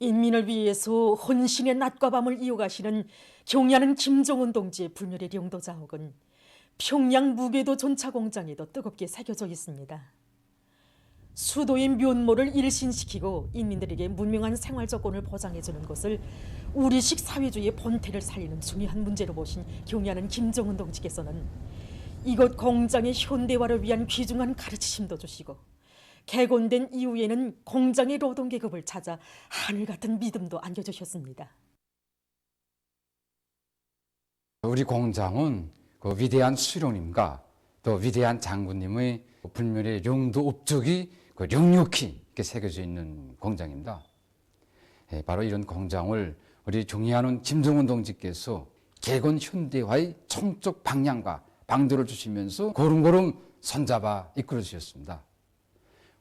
인민을 위해서 헌신의 낮과 밤을 이어가시는 경야는 김정은 동지의 불멸의 용도자옥은 평양 무궤도 전차 공장에도 뜨겁게 새겨져 있습니다. 수도의 면모를 일신시키고 인민들에게 문명한 생활조건을 보장해주는 것을 우리식 사회주의의 본태를 살리는 중요한 문제로 보신 경야는 김정은 동지께서는 이곳 공장의 현대화를 위한 귀중한 가르치심도 주시고 개건된 이후에는 공장의 노동계급을 찾아 하늘같은 믿음도 안겨주셨습니다. 우리 공장은 그 위대한 수령님과 또 위대한 장군님의 불멸의 용도 업적이 력력히 이렇게 새겨져 있는 공장입니다. 바로 이런 공장을 우리 존경하는 김정은 동지께서 개건 현대화의 총적 방향과 방도를 주시면서 고름고름 손잡아 이끌어 주셨습니다.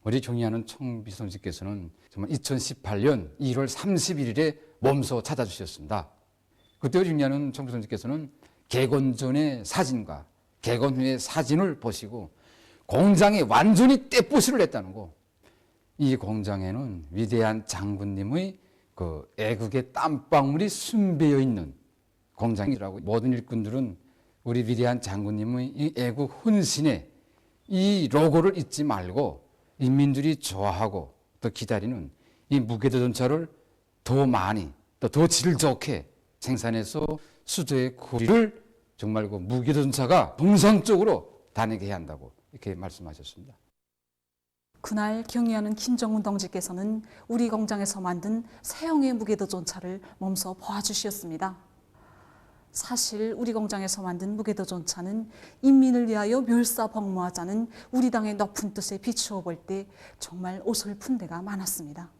우리 존경하는 총비서님께서는 정말 2018년 1월 31일에 몸소 찾아주셨습니다. 그때 우리 존경하는 총비서님께서는 개건 전의 사진과 개건 후의 사진을 보시고 공장에 완전히 떼부시를 했다는 거. 이 공장에는 위대한 장군님의 그 애국의 땀방울이 숨배어 있는 공장이라고 모든 일꾼들은 우리 위대한 장군님의 이 애국 헌신에 이 로고를 잊지 말고 인민들이 좋아하고 또 기다리는 이 무궤도 전차를 더 많이 또 더 질 좋게 생산해서 수도의 거리를 정말 그 무궤도 전차가 정상적으로 다니게 해야 한다고 이렇게 말씀하셨습니다. 그날 경의하는 김정은 동지께서는 우리 공장에서 만든 새형의 무궤도 전차를 몸소 보아주셨습니다. 사실 우리 공장에서 만든 무궤도 전차는 인민을 위하여 멸사복무하자는 우리 당의 높은 뜻에 비추어 볼 때 정말 어설픈 데가 많았습니다.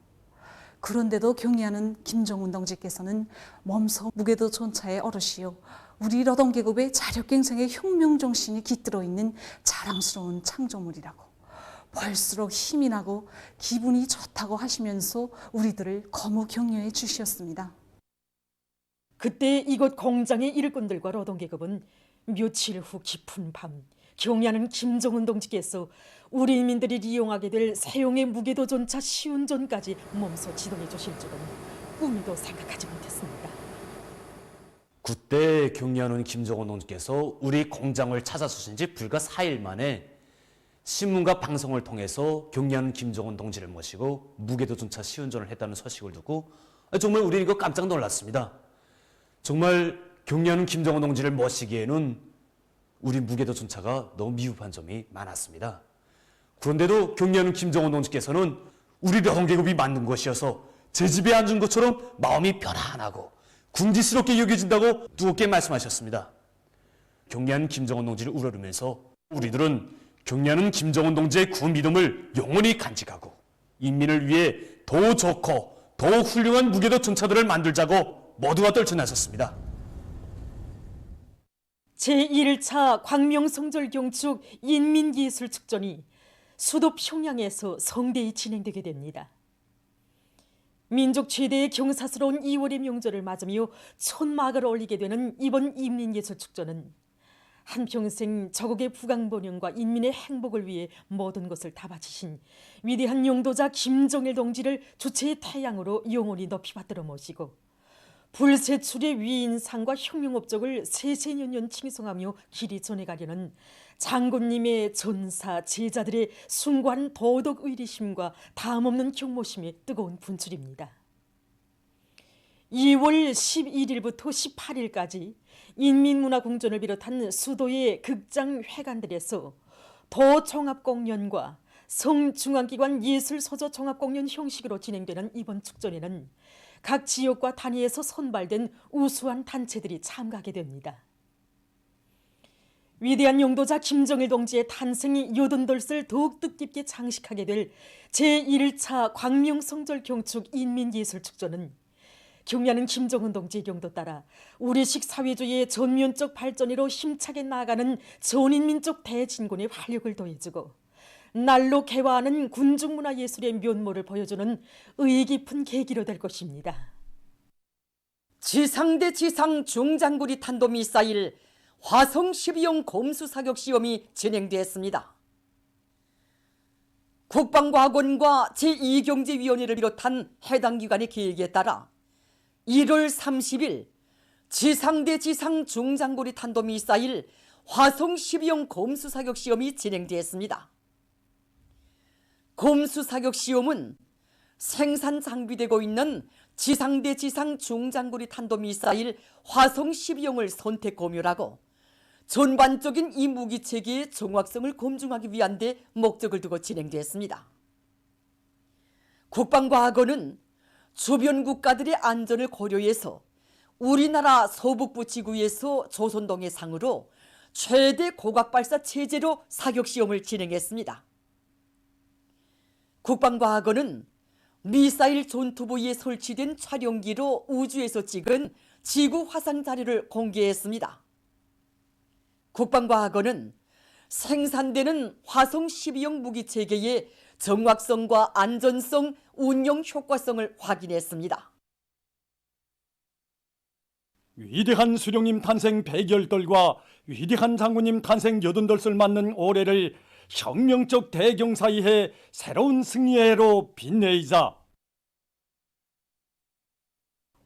그런데도 경의하는 김정은 동지께서는 몸소 무궤도 전차의 어르시요 우리 노동계급의 자력갱생의 혁명정신이 깃들어 있는 자랑스러운 창조물이라고 볼수록 힘이 나고 기분이 좋다고 하시면서 우리들을 거무 격려해 주셨습니다. 그때 이곳 공장의 일꾼들과 노동계급은 며칠 후 깊은 밤 경야는 김정은 동지께서 우리 인민들이 이용하게 될 새용의 무궤도 전차 시운전까지 몸소 지도해 주실 줄은 꿈도 생각하지 못했습니다. 그때 경리하는 김정은 동지께서 우리 공장을 찾아주신 지 불과 4일 만에 신문과 방송을 통해서 경리하는 김정은 동지를 모시고 무궤도 전차 시운전을 했다는 소식을 듣고 정말 우리는 이거 깜짝 놀랐습니다. 정말 경리하는 김정은 동지를 모시기에는 우리 무궤도 전차가 너무 미흡한 점이 많았습니다. 그런데도 경리하는 김정은 동지께서는 우리 노동계급이 만든 것이어서 제 집에 앉은 것처럼 마음이 편안하고 궁지스럽게 여겨진다고 뜨겁게 말씀하셨습니다. 경리하는 김정은 동지를 우러르면서 우리들은 경리하는 김정은 동지의 그 믿음을 영원히 간직하고 인민을 위해 더 좋고 더 훌륭한 무궤도 전차들을 만들자고 모두가 떨쳐나섰습니다. 제1차 광명성절경축 인민기술축전이 수도 평양에서 성대히 진행되게 됩니다. 민족 최대의 경사스러운 2월의 명절을 맞으며 천막을 올리게 되는 이번 인민예술축전은 한평생 저국의 부강번영과 인민의 행복을 위해 모든 것을 다 바치신 위대한 용도자 김정일 동지를 주체의 태양으로 영원히 높이 받들어 모시고 불세출의 위인상과 혁명업적을 세세년년 칭송하며 길이 전해가려는 장군님의 전사 제자들의 숭고한 도덕 의리심과 다음없는 경모심의 뜨거운 분출입니다. 2월 11일부터 18일까지 인민문화공전을 비롯한 수도의 극장 회관들에서 도종합공연과 성중앙기관 예술서저 종합공연 형식으로 진행되는 이번 축전에는 각 지역과 단위에서 선발된 우수한 단체들이 참가하게 됩니다. 위대한 용도자 김정일 동지의 탄생이 88을 더욱 뜻깊게 장식하게 될 제1차 광명성절경축 인민예술축전은 경야는 김정은 동지의 용도 따라 우리식 사회주의의 전면적 발전으로 힘차게 나아가는 전인민족 대진군의 활력을 더해주고 날로 개화하는 군중문화예술의 면모를 보여주는 의의 깊은 계기로 될 것입니다. 지상 대 지상 중장거리 탄도미사일 화성 12형 검수 사격 시험이 진행되었습니다. 국방과학원과 제2경제위원회를 비롯한 해당 기관의 계획에 따라 1월 30일 지상대 지상 중장거리 탄도미사일 화성 12형 곰수 사격 시험이 진행되었습니다. 곰수 사격 시험은 생산 장비되고 있는 지상대 지상 중장거리 탄도미사일 화성 12형을 선택 검열하고 전반적인 이 무기 체계의 정확성을 검증하기 위한 데 목적을 두고 진행되었습니다. 국방과학원은 주변 국가들의 안전을 고려해서 우리나라 서북부 지구에서 조선동해 상으로 최대 고각발사 체제로 사격시험을 진행했습니다. 국방과학원은 미사일 전투부위에 설치된 촬영기로 우주에서 찍은 지구 화상 자료를 공개했습니다. 국방과학원은 생산되는 화성 12형 무기 체계의 정확성과 안전성, 운용 효과성을 확인했습니다. 위대한 수령님 탄생 100열돌과 위대한 장군님 탄생 80돌을 맞는 올해를 혁명적 대경사의해 새로운 승리의 해로 빛내이자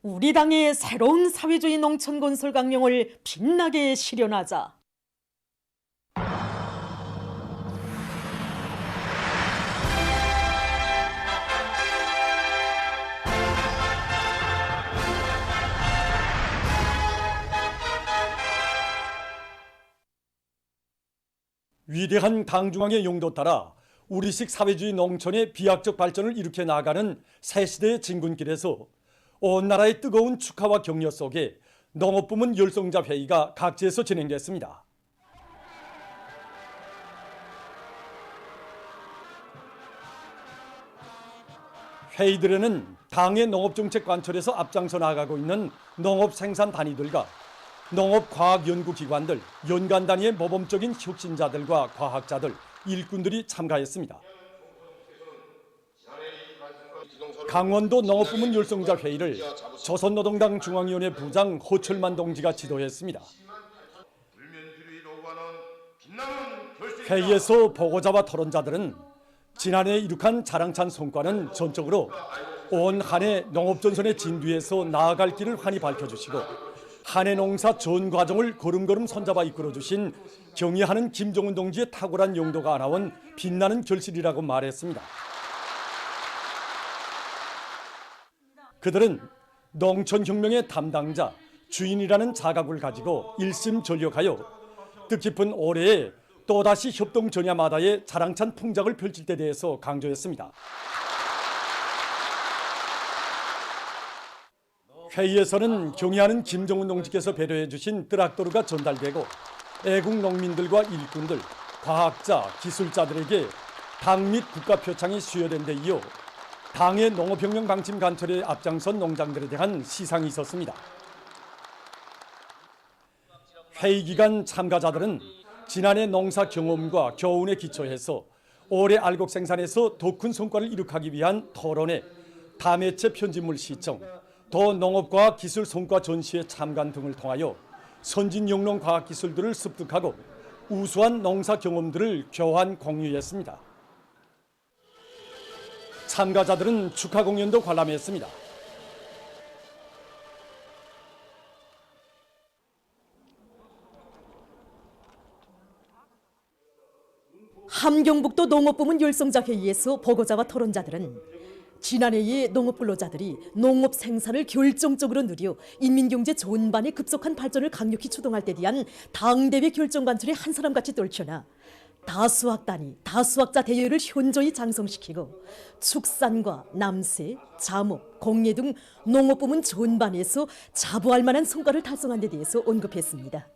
우리 당의 새로운 사회주의 농촌 건설 강령을 빛나게 실현하자. 위대한 당중앙의 용도 따라 우리식 사회주의 농촌의 비약적 발전을 일으켜 나가는 새시대의 진군길에서 온 나라의 뜨거운 축하와 격려 속에 농업부문 열성자 회의가 각지에서 진행됐습니다. 회의들에는 당의 농업정책 관철에서 앞장서 나가고 있는 농업생산 단위들과 농업과학연구기관들, 연간 단위의 모범적인 혁신자들과 과학자들, 일꾼들이 참가했습니다. 강원도 농업부문 열성자 회의를 조선노동당 중앙위원회 부장 호철만 동지가 지도했습니다. 회의에서 보고자와 토론자들은 지난해 이룩한 자랑찬 성과는 전적으로 온 한 해 농업전선의 진뒤에서 나아갈 길을 환히 밝혀주시고 한해 농사 전 과정을 걸음걸음 손잡아 이끌어주신 경의하는 김정은 동지의 탁월한 용도가 나온 빛나는 결실이라고 말했습니다. 그들은 농촌혁명의 담당자, 주인이라는 자각을 가지고 일심전력하여 뜻깊은 올해에 또다시 협동 전야마다의 자랑찬 풍작을 펼칠 때 대해서 강조했습니다. 회의에서는 경의하는 김정은 동지께서 배려해 주신 뜨락도르가 전달되고 애국 농민들과 일꾼들, 과학자, 기술자들에게 당 및 국가 표창이 수여된 데 이어 당의 농업혁명 방침 관철에 앞장선 농장들에 대한 시상이 있었습니다. 회의 기간 참가자들은 지난해 농사 경험과 교훈에 기초해서 올해 알곡 생산에서 더 큰 성과를 이룩하기 위한 토론회, 다매체 편집물 시청, 더 농업과학 기술 성과 전시회 참관 등을 통하여 선진 영농 과학 기술들을 습득하고 우수한 농사 경험들을 교환 공유했습니다. 참가자들은 축하 공연도 관람했습니다. 함경북도 농업부문 열성자 회의에서 보고자와 토론자들은 지난해에 농업 근로자들이 농업 생산을 결정적으로 누려 인민경제 전반의 급속한 발전을 강력히 추동할 때 대한 당대회 결정 관철에 한 사람같이 떨쳐나 다수학 단위, 다수학자 대여를 현저히 장성시키고 축산과 남새, 잠업, 공예 등 농업부문 전반에서 자부할 만한 성과를 달성한 데 대해서 언급했습니다.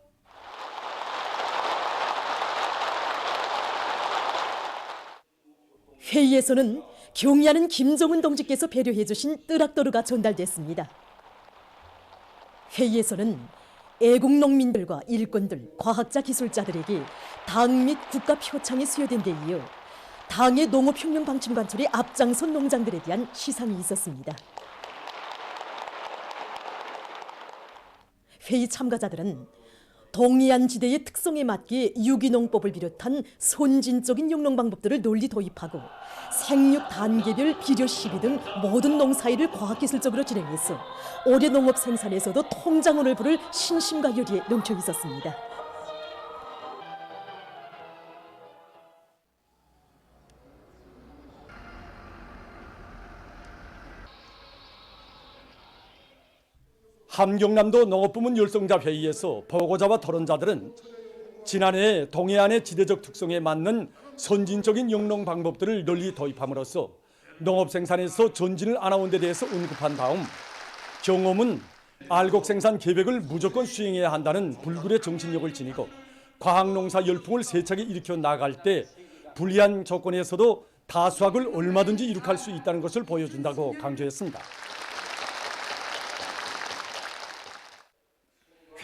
회의에서는 경의하는 김정은 동지께서 배려해 주신 뜨락도르가 전달됐습니다. 회의에서는 애국 농민들과 일꾼들, 과학자, 기술자들에게 당 및 국가 표창이 수여된 데 이어 당의 농업혁명 방침 관철의 앞장선 농장들에 대한 시상이 있었습니다. 회의 참가자들은 동해안 지대의 특성에 맞게 유기농법을 비롯한 선진적인 영농 방법들을 널리 도입하고 생육 단계별 비료 시비 등 모든 농사일을 과학기술적으로 진행해서 올해 농업 생산에서도 통장원을 부를 신심과 열의에 넘쳐 있었습니다. 함경남도 농업부문 열성자 회의에서 보고자와 토론자들은 지난해 동해안의 지대적 특성에 맞는 선진적인 영농 방법들을 널리 도입함으로써 농업 생산에서 전진을 안아온 데 대해서 언급한 다음 경험은 알곡 생산 계획을 무조건 수행해야 한다는 불굴의 정신력을 지니고 과학농사 열풍을 세차게 일으켜 나갈 때 불리한 조건에서도 다수확을 얼마든지 이룩할 수 있다는 것을 보여준다고 강조했습니다.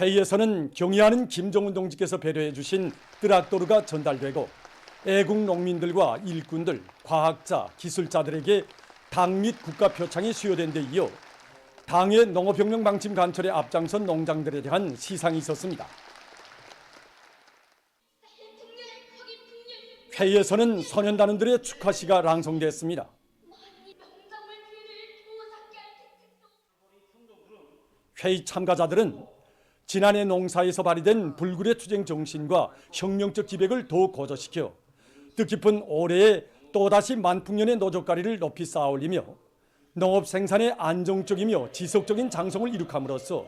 회의에서는 경의하는 김정은 동지께서 배려해 주신 뜨락도르가 전달되고 애국 농민들과 일꾼들, 과학자, 기술자들에게 당 및 국가 표창이 수여된 데 이어 당의 농업혁명 방침 관철에 앞장선 농장들에 대한 시상이 있었습니다. 회의에서는 소년단원들의 축하시가 랑송됐습니다. 회의 참가자들은 지난해 농사에서 발휘된 불굴의 투쟁 정신과 혁명적 기백을 더욱 고조시켜 뜻깊은 올해에 또다시 만풍년의 노젓가리를 높이 쌓아올리며 농업 생산의 안정적이며 지속적인 장성을 이룩함으로써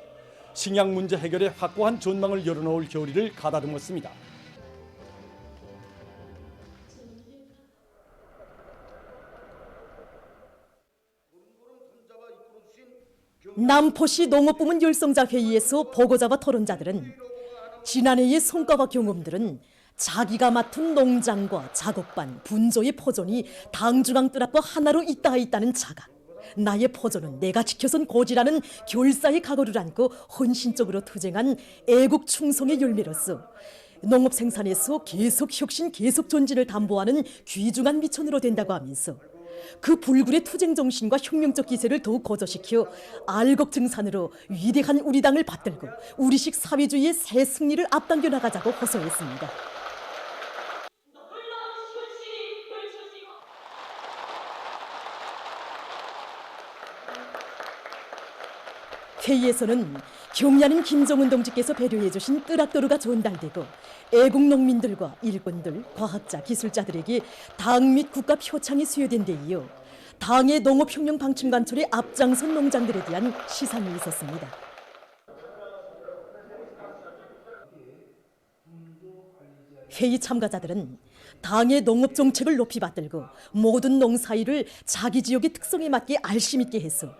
식량 문제 해결에 확고한 전망을 열어놓을 결의를 가다듬었습니다. 남포시 농업부문 열성자 회의에서 보고자와 토론자들은 지난해의 성과와 경험들은 자기가 맡은 농장과 작업반, 분조의 포존이 당중앙 뜰앞과 하나로 있다는 자각, 나의 포존은 내가 지켜선 고지라는 결사의 각오를 안고 헌신적으로 투쟁한 애국 충성의 열매로서 농업 생산에서 계속 혁신, 계속 전진을 담보하는 귀중한 미천으로 된다고 하면서 그 불굴의 투쟁 정신과 혁명적 기세를 더욱 고조시켜 알곡 증산으로 위대한 우리 당을 받들고 우리식 사회주의의 새 승리를 앞당겨 나가자고 호소했습니다. 회의에서는 경의하는 김정은 동지께서 배려해 주신 뜨락도르가 전달되고 애국 농민들과 일꾼들, 과학자, 기술자들에게 당 및 국가 표창이 수여된 데 이어 당의 농업혁명 방침 관철의 앞장선 농장들에 대한 시상이 있었습니다. 회의 참가자들은 당의 농업 정책을 높이 받들고 모든 농사일을 자기 지역의 특성에 맞게 알심 있게 해서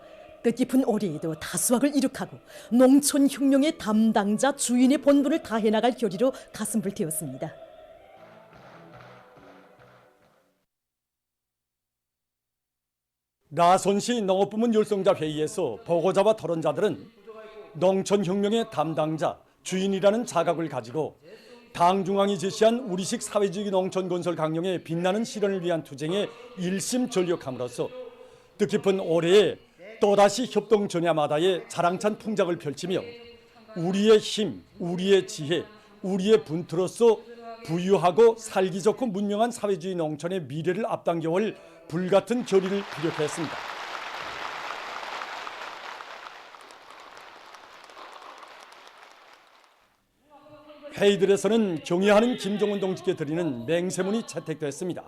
뜻깊은 올해에도 다수확을 이룩하고 농촌혁명의 담당자 주인의 본분을 다해 나갈 결의로 가슴 불태웠습니다. 나선시 농업부문 열성자 회의에서 보고자와 토론자들은 농촌혁명의 담당자, 주인이라는 자각을 가지고 당 중앙이 제시한 우리식 사회주의 농촌 건설 강령의 빛나는 실현을 위한 투쟁에 일심 전력함으로써 뜻깊은 올해에 또다시 협동 전야마다의 자랑찬 풍작을 펼치며 우리의 힘, 우리의 지혜, 우리의 분투로서 부유하고 살기 좋고 문명한 사회주의 농촌의 미래를 앞당겨올 불같은 결의를 피력했습니다. 회의들에서는 경의하는 김정은 동지께 드리는 맹세문이 채택됐습니다.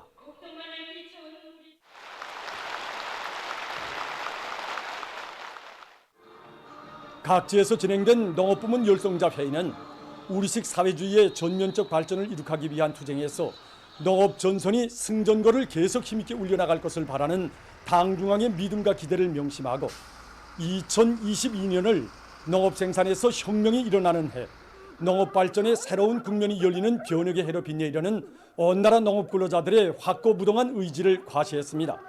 각지에서 진행된 농업부문 열성자 회의는 우리식 사회주의의 전면적 발전을 이룩하기 위한 투쟁에서 농업 전선이 승전거를 계속 힘있게 울려나갈 것을 바라는 당 중앙의 믿음과 기대를 명심하고 2022년을 농업 생산에서 혁명이 일어나는 해, 농업 발전의 새로운 국면이 열리는 변혁의 해로 빛내려는 온 나라 농업 근로자들의 확고부동한 의지를 과시했습니다.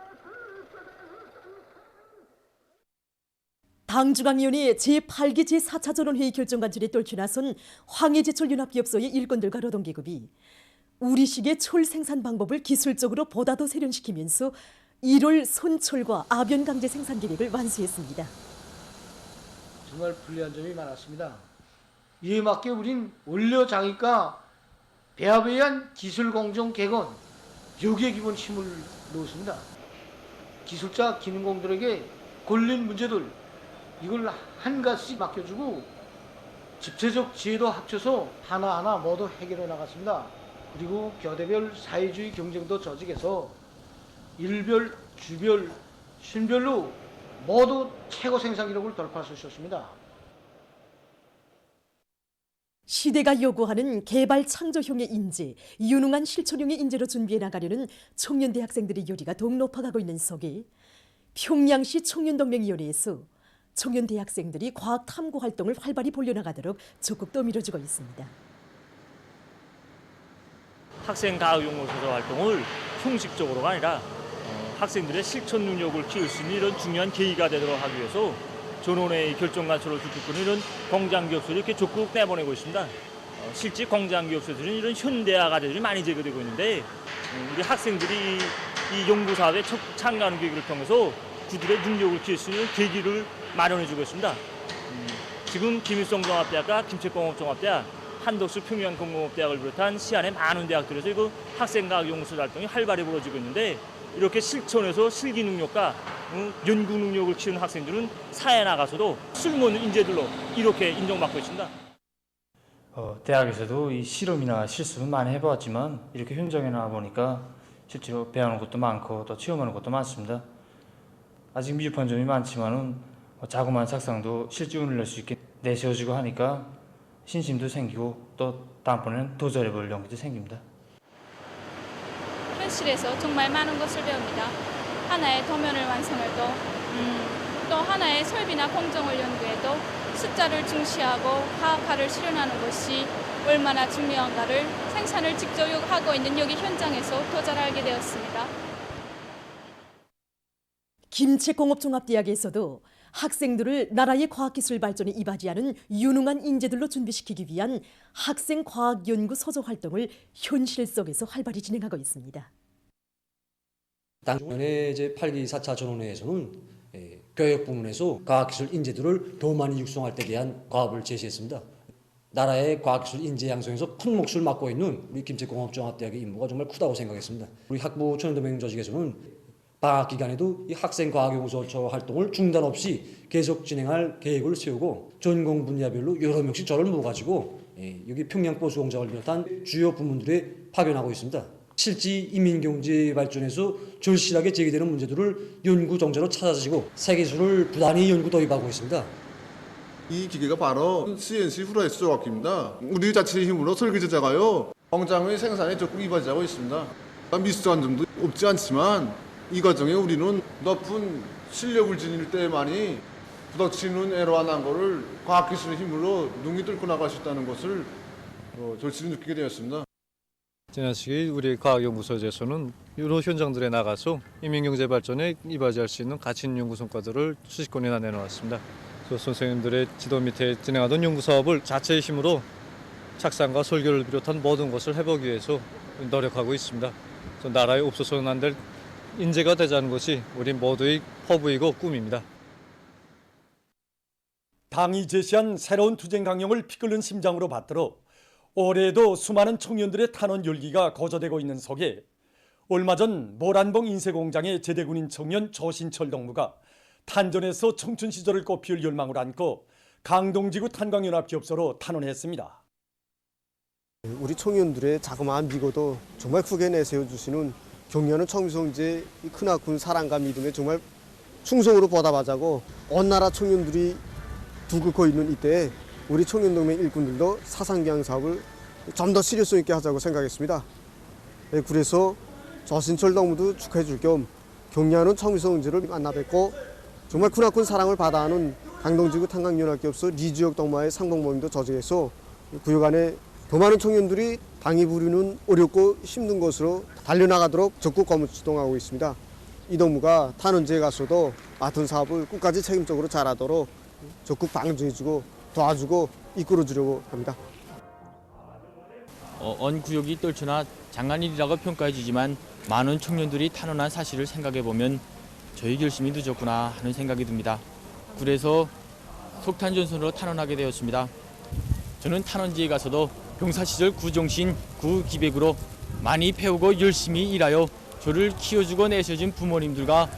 당중앙위원회 제8기 제4차 전원회의 결정관철에 떨쳐 나선 황해제철 연합기업소의 일꾼들과 노동계급이 우리식의 철 생산 방법을 기술적으로 보다 더 세련시키면서 1월 선철과 아변 강제 생산 계획을 완수했습니다. 정말 불리한 점이 많았습니다. 이에 맞게 우린 원료장애가 배합에 의한 기술공정 개건 여기에 기본 힘을 넣었습니다. 기술자 기능공들에게 걸린 문제들 이걸 한가지 맡겨주고 집체적 지혜도 합쳐서 하나하나 모두 해결해 나갔습니다. 그리고 교대별 사회주의 경쟁도 조직에서 일별, 주별, 순별로 모두 최고 생산 기록을 돌파할 수 있었습니다. 시대가 요구하는 개발 창조형의 인재, 유능한 실천형의 인재로 준비해 나가려는 청년 대학생들의 요리가 더욱 높아가고 있는 속에 평양시 청년동맹위원회에서 청년 대학생들이 과학 탐구 활동을 활발히 벌려나가도록 적극 떠밀어주고 있습니다. 학생 과학연구소 활동을 형식적으로가 아니라 학생들의 실천 능력을 키울 수 있는 이런 중요한 계기가 되도록 하기 위해서 전원의 결정관처로 주축하는 이런 공장기업소를 이렇게 적극 내보내고 있습니다. 실제 공장기업소들은 이런 현대화 과제들이 많이 제거되고 있는데 우리 학생들이 이 연구사업에 참가하는 계기를 통해서 그들의 능력을 키울 수 있는 계기를 마련해주고 있습니다. 지금 김일성종합대학과 김책공업종합대학, 한덕수 평양공공업대학을 비롯한 시안의 많은 대학들에서 이거 학생과학연구소 활동이 활발히 벌어지고 있는데 이렇게 실천해서 실기 능력과 연구 능력을 키우는 학생들은 사회에 나가서도 쓸모있는 인재들로 이렇게 인정받고 있습니다. 대학에서도 이 실험이나 실습은 많이 해보았지만 이렇게 현장에 나와 보니까 실제로 배우는 것도 많고 또 체험하는 것도 많습니다. 아직 미흡한 점이 많지만은 자그마한 sak상도 실제 운을 낼 수 있게 내세워지고 하니까 신심도 생기고 또 다음번에는 더 잘해볼 용기도 생깁니다. 현실에서 정말 많은 것을 배웁니다. 하나의 도면을 완성해도 또 하나의 설비나 공정을 연구해도 숫자를 중시하고 화학화를 실현하는 것이 얼마나 중요한가를 생산을 직접 하고 있는 여기 현장에서 더 잘 알게 되었습니다. 김책공업종합대학에서도 학생들을 나라의 과학기술 발전에 이바지하는 유능한 인재들로 준비시키기 위한 학생과학연구 서적 활동을 현실 속에서 활발히 진행하고 있습니다. 당년에 이제 8기 4차 전원회에서는 교육 부문에서 과학기술 인재들을 더 많이 육성할 때 대한 과업을 제시했습니다. 나라의 과학기술 인재 양성에서 큰 몫을 맡고 있는 우리 김책공업종합대학의 임무가 정말 크다고 생각했습니다. 우리 학부 청년동맹 조직에서는 방학 기간에도 이 학생과학연구소 활동을 중단 없이 계속 진행할 계획을 세우고 전공 분야별로 여러 명씩 저를 모아가지고 여기 평양버스공장을 비롯한 주요 부문들에 파견하고 있습니다. 실제 인민경제 발전에서 절실하게 제기되는 문제들을 연구 정제로 찾아주시고 새기술을 부단히 연구 도입하고 있습니다. 이 기계가 바로 CNC 후라이스 조각기입니다. 우리 자체의 힘으로 설계 제작하여 공장의 생산에 적극 이바지하고 있습니다. 미숙한 점도 없지 않지만 이 과정에 우리는 높은 실력을 지닐 때만이 부닥치는 애로와 난거를 과학기술의 힘으로 능히 뚫고 나갈 수 있다는 것을 절실히 느끼게 되었습니다. 지난 시기 우리 과학연구소에서는 여러 현장들에 나가서 인민경제 발전에 이바지할 수 있는 가치 있는 연구 성과들을 수십 건이나 내놓았습니다. 그래서 선생님들의 지도 밑에 진행하던 연구 사업을 자체의 힘으로 착상과 설계를 비롯한 모든 것을 해보기 위해서 노력하고 있습니다. 그래서 나라에 없어서는 안 될 인재가 되자는 것이 우리 모두의 포부이고 꿈입니다. 당이 제시한 새로운 투쟁 강령을 피 끓는 심장으로 받들어 올해에도 수많은 청년들의 탄원 열기가 거저되고 있는 속에 얼마 전 모란봉 인쇄공장의 제대군인 청년 조신철 동무가 탄전에서 청춘 시절을 꽃피울 열망을 안고 강동지구 탄광연합기업소로 탄원했습니다. 우리 청년들의 자그마한 미고도 정말 크게 내세워주시는 경려는 청미성제의 크나큰 사랑과 믿음에 정말 충성으로 보답하자고 온 나라 청년들이 두 끓고 있는 이때에 우리 청년동맹 일꾼들도 사상기양 사업을 좀 더 실효성 있게 하자고 생각했습니다. 그래서 조신철 동무도 축하해 줄 겸 경려하는 청미성제를 만나 뵙고 정말 크나큰 사랑을 받아하는 강동지구 탄광연합기업소 리지역 동마의 상봉모임도 조직해서 구역 안에 더 많은 청년들이 당이 부르는 어렵고 힘든 것으로 달려나가도록 적극 고문 추동하고 있습니다. 이 동무가 탄원제에 가서도 맡은 사업을 끝까지 책임적으로 잘하도록 적극 방조해주고 도와주고 이끌어주려고 합니다. 언 구역이 떨쳐나 장난일이라고 평가해주지만 많은 청년들이 탄원한 사실을 생각해보면 저희 결심이 늦었구나 하는 생각이 듭니다. 그래서 석탄전선으로 탄원하게 되었습니다. 저는 탄원지에 가서도 병사 시절 구종신 구 기백으로 많이 배우고 열심히 일하여 저를 키워주고 내셔준 부모님들과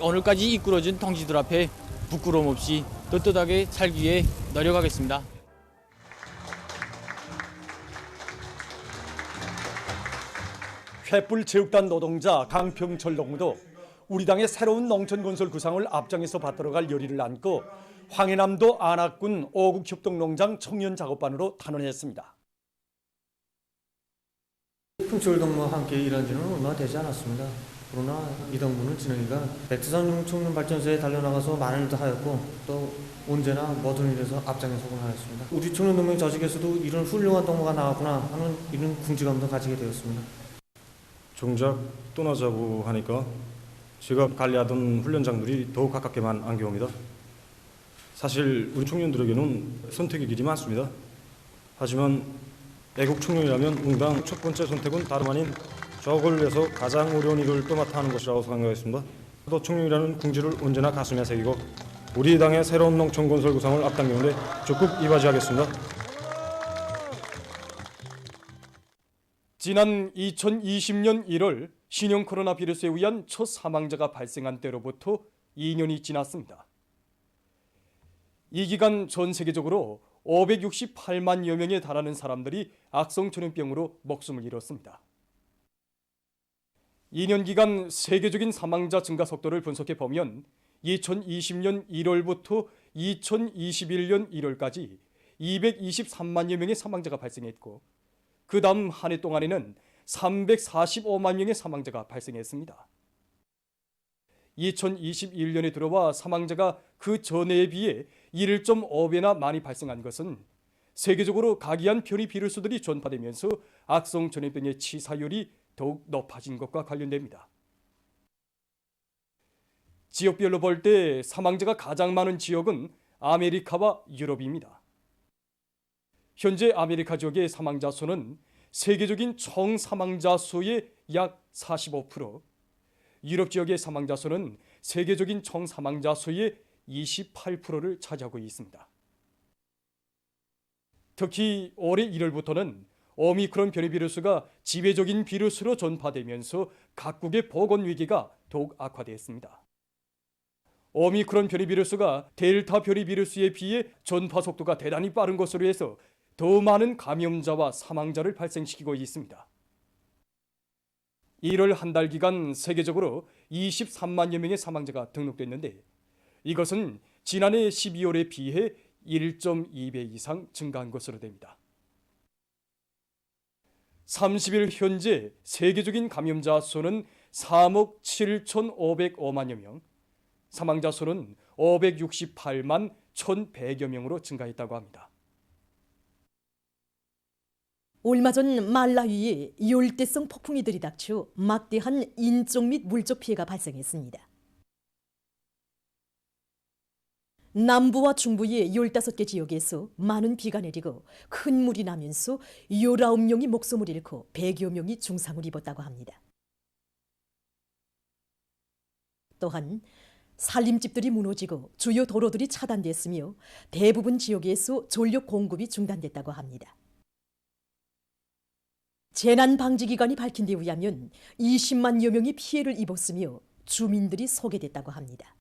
오늘까지 이끌어준 동지들 앞에 부끄러움 없이 떳떳하게 살기 위해 노력하겠습니다. 횃불체육단 노동자 강평철 농도 우리 당의 새로운 농촌건설 구상을 앞장에서 받들어갈 열의를 안고 황해남도 안악군 오국협동농장 청년작업반으로 탄원했습니다. 평철동무와 함께 일한 지는 얼마 되지 않았습니다. 그러나 이 당부는 진행이가 백두산 청년발전소에 달려나가서 많은 일도 하였고 또 언제나 모든 일에서 앞장서곤 하였습니다. 우리 청년동맹 조직에서도 이런 훌륭한 동무가 나왔구나 하는 이런 궁지감도 가지게 되었습니다. 정작 떠나자고 하니까 제가 관리하던 훈련장들이 더욱 가깝게만 안겨옵니다. 사실 우리 청년들에게는 선택의 길이 많습니다. 하지만 애국 청년이라면 응당 첫 번째 선택은 다름 아닌 적을 위해서 가장 어려운 일을 떠맡아 하는 것이라고 생각했습니다. 또 청년이라는 궁지를 언제나 가슴에 새기고 우리 당의 새로운 농촌 건설 구상을 앞당기는데 적극 이바지하겠습니다. 지난 2020년 1월 신형 코로나 바이러스에 의한 첫 사망자가 발생한 때로부터 2년이 지났습니다. 이 기간 전 세계적으로 568만여 명에 달하는 사람들이 악성전염병으로 목숨을 잃었습니다. 2년 기간 세계적인 사망자 증가 속도를 분석해 보면 2020년 1월부터 2021년 1월까지 223만여 명의 사망자가 발생했고 그 다음 한 해 동안에는 345만 명의 사망자가 발생했습니다. 2021년에 들어와 사망자가 그 전해에 비해 1.5배나 많이 발생한 것은 세계적으로 각이한 변이 비루스들이 전파되면서 악성 전염병의 치사율이 더욱 높아진 것과 관련됩니다. 지역별로 볼 때 사망자가 가장 많은 지역은 아메리카와 유럽입니다. 현재 아메리카 지역의 사망자 수는 세계적인 총 사망자 수의 약 45%, 유럽 지역의 사망자 수는 세계적인 총 사망자 수의 28%를 차지하고 있습니다. 특히 올해 1월부터는 오미크론 변이 비루스가 지배적인 비루스로 전파되면서 각국의 보건 위기가 더욱 악화되었습니다. 오미크론 변이 비루스가 델타 변이 비루스에 비해 전파 속도가 대단히 빠른 것으로 해서 더 많은 감염자와 사망자를 발생시키고 있습니다. 1월 한 달 기간 세계적으로 23만여 명의 사망자가 등록됐는데 이것은 지난해 12월에 비해 1.2배 이상 증가한 것으로 됩니다. 30일 현재 세계적인 감염자 수는 3억 7,505만여 명, 사망자 수는 568만 1,100여 명으로 증가했다고 합니다. 얼마 전 말라위에 열대성 폭풍이 들이닥쳐 막대한 인적 및 물적 피해가 발생했습니다. 남부와 중부의 15개 지역에서 많은 비가 내리고 큰 물이 나면서 19명이 목숨을 잃고 100여 명이 중상을 입었다고 합니다. 또한 살림집들이 무너지고 주요 도로들이 차단됐으며 대부분 지역에서 전력 공급이 중단됐다고 합니다. 재난방지기관이 밝힌 데 의하면 20만여 명이 피해를 입었으며 주민들이 소개됐다고 합니다.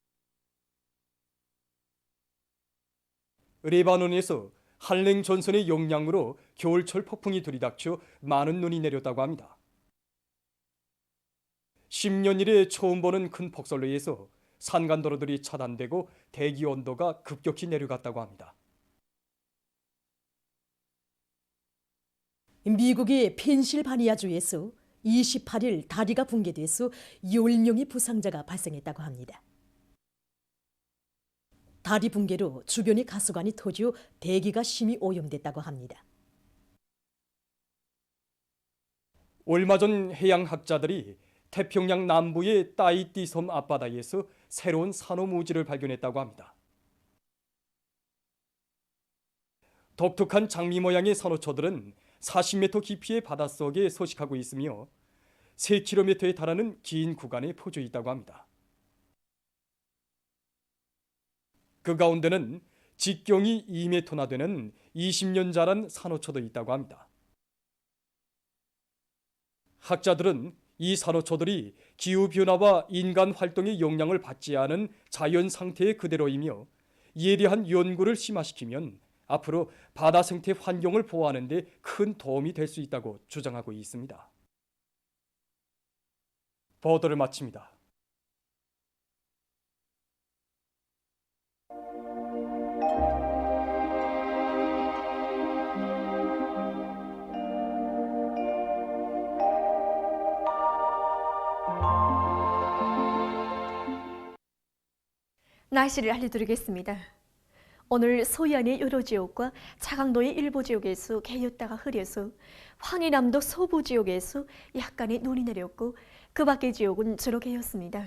레바논에서 한랭 전선의 영향으로 겨울철 폭풍이 들이닥쳐 많은 눈이 내렸다고 합니다. 10년 이래 처음 보는 큰 폭설로 인해서 산간도로들이 차단되고 대기 온도가 급격히 내려갔다고 합니다. 미국의 펜실바니아주에서 28일 다리가 붕괴돼서 10명의 부상자가 발생했다고 합니다. 다리 붕괴로 주변의 가스관이 터져 대기가 심히 오염됐다고 합니다. 얼마 전 해양학자들이 태평양 남부의 따이띠 섬 앞바다에서 새로운 산호무지를 발견했다고 합니다. 독특한 장미 모양의 산호초들은 40m 깊이의 바닷속에 서식하고 있으며 3km에 달하는 긴 구간에 퍼져 있다고 합니다. 그 가운데는 직경이 2m나 되는 20년 자란 산호초도 있다고 합니다. 학자들은 이 산호초들이 기후변화와 인간 활동의 영향을 받지 않은 자연 상태의 그대로이며 이에 대한 연구를 심화시키면 앞으로 바다 생태 환경을 보호하는 데 큰 도움이 될 수 있다고 주장하고 있습니다. 보도를 마칩니다. 날씨를 알려드리겠습니다. 오늘 소연의 여러 지역과 차강도의 일부 지역에서 개였다가 흐려서 황해남도 서부 지역에서 약간의 눈이 내렸고 그 밖의 지역은 주로 개였습니다.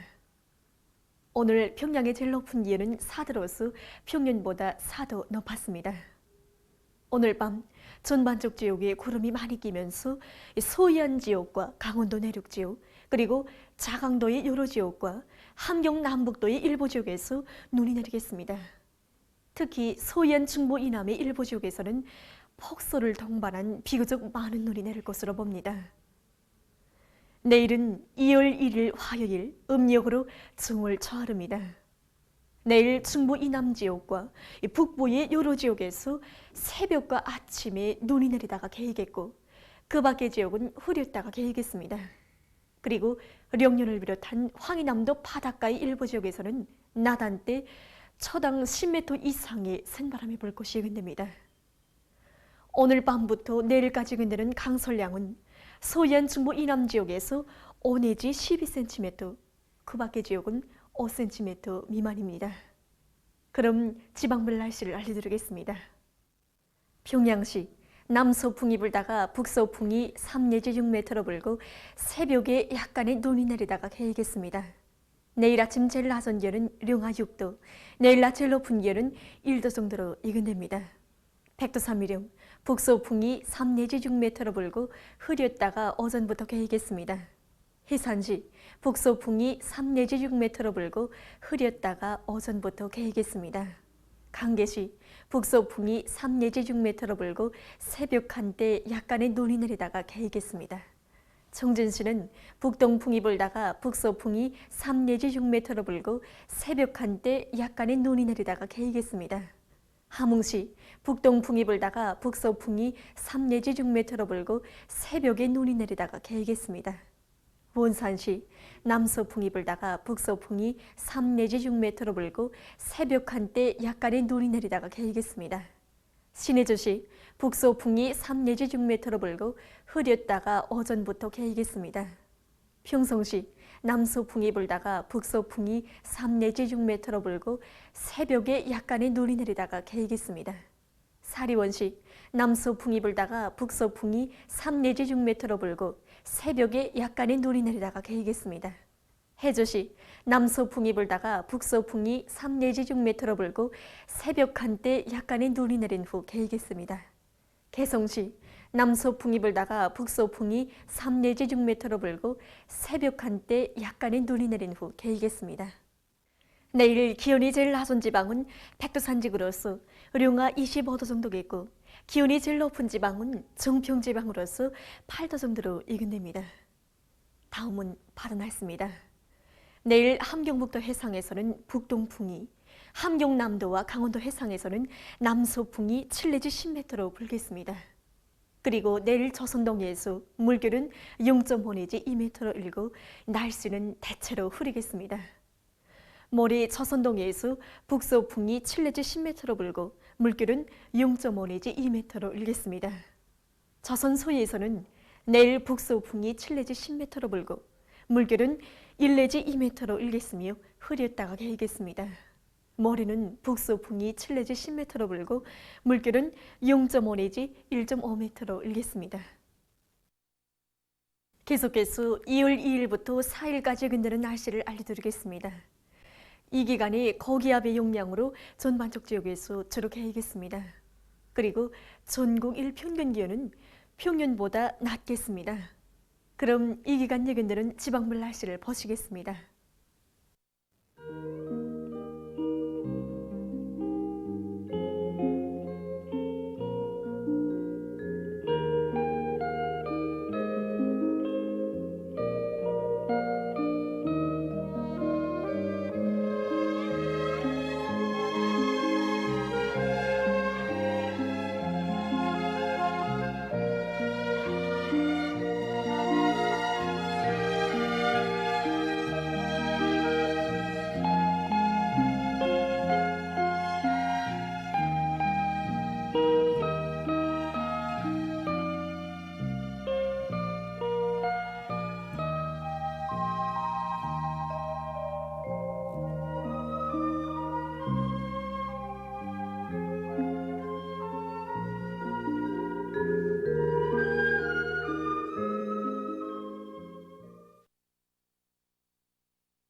오늘 평양의 제일 높은 기온은 4도로서 평년보다 4도 높았습니다. 오늘 밤 전반적 지역에 구름이 많이 끼면서 소해안 지역과 강원도 내륙 지역 그리고 차강도의 여러 지역과 함경 남북도의 일부 지역에서 눈이 내리겠습니다. 특히 소해안 중부 이남의 일부 지역에서는 폭설을 동반한 비교적 많은 눈이 내릴 것으로 봅니다. 내일은 2월 1일 화요일 음력으로 중월 초하루입니다. 내일 중부 이남 지역과 북부의 여러 지역에서 새벽과 아침에 눈이 내리다가 개이겠고 그 밖의 지역은 흐렸다가 개이겠습니다. 그리고 령년을 비롯한 황해남도 바닷가의 일부 지역에서는 낮 한때 초당 10m 이상의 센바람이 불 것이 예견됩니다. 오늘 밤부터 내일까지 예견되는 강설량은 소해안 중부 이남 지역에서 5 내지 12cm, 그 밖의 지역은 5cm 미만입니다. 그럼 지방별 날씨를 알려드리겠습니다. 평양시 남서풍이 불다가 북서풍이 3 내지 6m로 불고 새벽에 약간의 눈이 내리다가 개이겠습니다. 내일 아침 제일 낮은 기온은 영하 6도, 내일 낮 제일 높은 기온은 1도 정도로 예견됩니다. 백두산미령 북서풍이 3 내지 6m로 불고 흐렸다가 오전부터 개이겠습니다. 해산시 북서풍이 3 내지 6m로 불고 흐렸다가 오전부터 개이겠습니다. 강계시 북서풍이 3 내지 6m로 불고 새벽 한때 약간의 눈이 내리다가 개이겠습니다. 청진시는 북동풍이 불다가 북서풍이 3 내지 6m로 불고 새벽 한때 약간의 눈이 내리다가 개이겠습니다. 함흥시 북동풍이 불다가 북서풍이 3 내지 6m로 불고 새벽에 눈이 내리다가 개이겠습니다. 원산시 남서풍이 불다가 북서풍이 3 내지 6m로 불고 새벽 한때 약간의 눈이 내리다가 개이겠습니다. 신해주시 북서풍이 3 내지 6m로 불고 흐렸다가 오전부터 개이겠습니다. 평성시 남서풍이 불다가 북서풍이 3 내지 6m로 불고 새벽에 약간의 눈이 내리다가 개이겠습니다. 사리원시 남서풍이 불다가 북서풍이 3 내지 6m로 불고 새벽에 약간의 눈이 내리다가 개이겠습니다. 해주시 남서풍이 불다가 북서풍이 3 내지 6m로 불고 새벽 한때 약간의 눈이 내린 후 개이겠습니다. 개성시 남서풍이 불다가 북서풍이 3 내지 6m로 불고 새벽 한때 약간의 눈이 내린 후 개이겠습니다. 내일 기온이 제일 낮은 지방은 백두산지구로서 영하 25도 정도겠고 기온이 제일 높은 지방은 정평지방으로서 8도 정도로 예견됩니다. 다음은 바다 날씨입니다. 내일 함경북도 해상에서는 북동풍이, 함경남도와 강원도 해상에서는 남서풍이 7 내지 10m로 불겠습니다. 그리고 내일 조선동해에서 물결은 0.5 내지 2m로 일고 날씨는 대체로 흐리겠습니다. 모레 조선동해에서 북서풍이 7 내지 10m로 불고 물결은 0.5 내지 2m로 일겠습니다. 조선 소해에서는 내일 북서풍이 7 내지 10m로 불고 물결은 1 내지 2m로 일겠으며 흐렸다가 개이겠습니다. 모레는 북서풍이 7 내지 10m로 불고 물결은 0.5 내지 1.5m로 일겠습니다. 계속해서 2월 2일부터 4일까지 예견되는 날씨를 알려드리겠습니다. 이 기간에 고기압의 영향으로 전반적 지역에서 주로 개이겠습니다. 그리고 전국 일평균 기온은 평년보다 낮겠습니다. 그럼 이 기간 예견되는 지방별 날씨를 보시겠습니다.